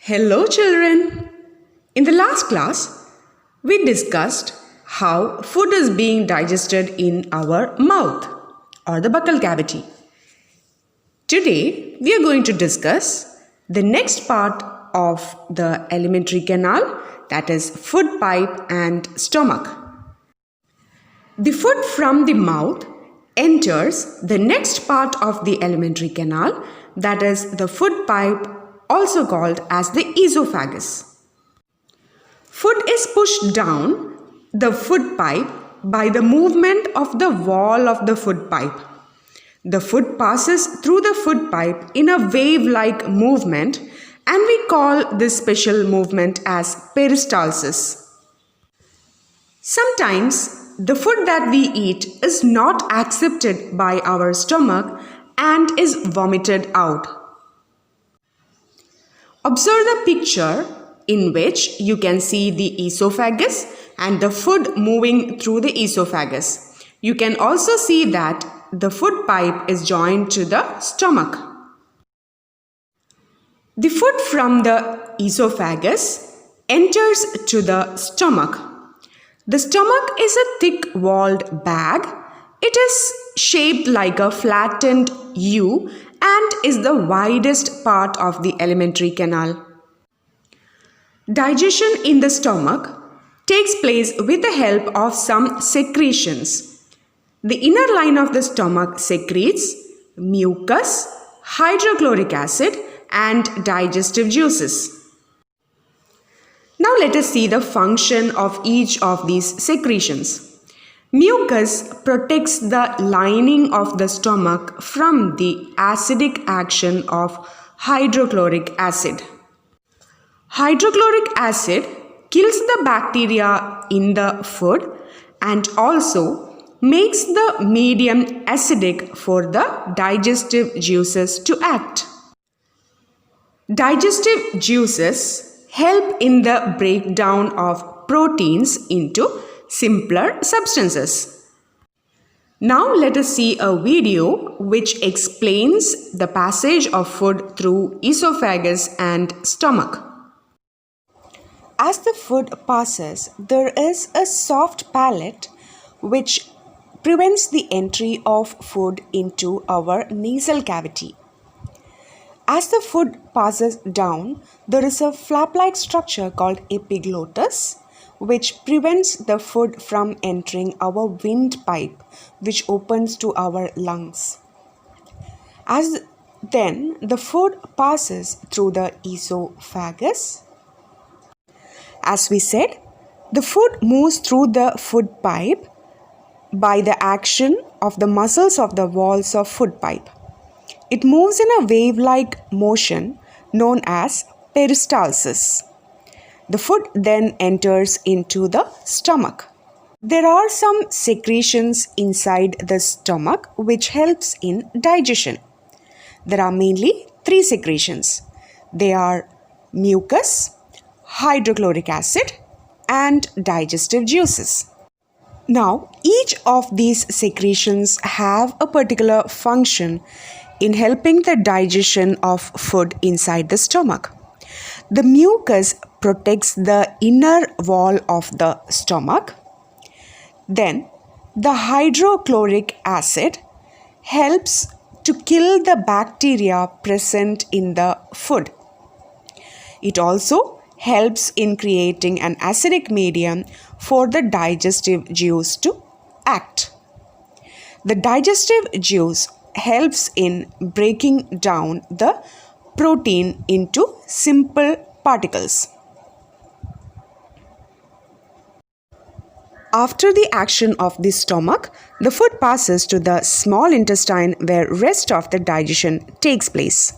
Hello children! In the last class, we discussed how food is being digested in our mouth or the buccal cavity. Today, we are going to discuss the next part of the alimentary canal, that is food pipe and stomach. The food from the mouth enters the next part of the alimentary canal, that is the food pipe, also called as the esophagus. Food is pushed down the food pipe by the movement of the wall of the food pipe. The food passes through the food pipe in a wave-like movement, and we call this special movement as peristalsis. Sometimes the food that we eat is not accepted by our stomach and is vomited out. Observe the picture in which you can see the esophagus and the food moving through the esophagus. You can also see that the food pipe is joined to the stomach. The food from the esophagus enters to the stomach. The stomach is a thick-walled bag. It is shaped like a flattened U and is the widest part of the alimentary canal. Digestion in the stomach takes place with the help of some secretions. The inner line of the stomach secretes mucus, hydrochloric acid, and digestive juices. Now let us see the function of each of these secretions. Mucus protects the lining of the stomach from the acidic action of hydrochloric acid. Hydrochloric acid kills the bacteria in the food and also makes the medium acidic for the digestive juices to act. Digestive juices help in the breakdown of proteins into simpler substances. Now let us see a video which explains the passage of food through esophagus and stomach. As the food passes, there is a soft palate which prevents the entry of food into our nasal cavity. As the food passes down, there is a flap-like structure called epiglottis, which prevents the food from entering our windpipe, which opens to our lungs. Then the food passes through the esophagus. As we said, the food moves through the food pipe by the action of the muscles of the walls of food pipe. It moves in a wave-like motion known as peristalsis. The food then enters into the stomach. There are some secretions inside the stomach which helps in digestion. There are mainly three secretions. They are mucus, hydrochloric acid, and digestive juices. Now, each of these secretions have a particular function in helping the digestion of food inside the stomach. The mucus protects the inner wall of the stomach. Then, the hydrochloric acid helps to kill the bacteria present in the food. It also helps in creating an acidic medium for the digestive juice to act. The digestive juice helps in breaking down the protein into simple particles. After the action of the stomach, the food passes to the small intestine where rest of the digestion takes place.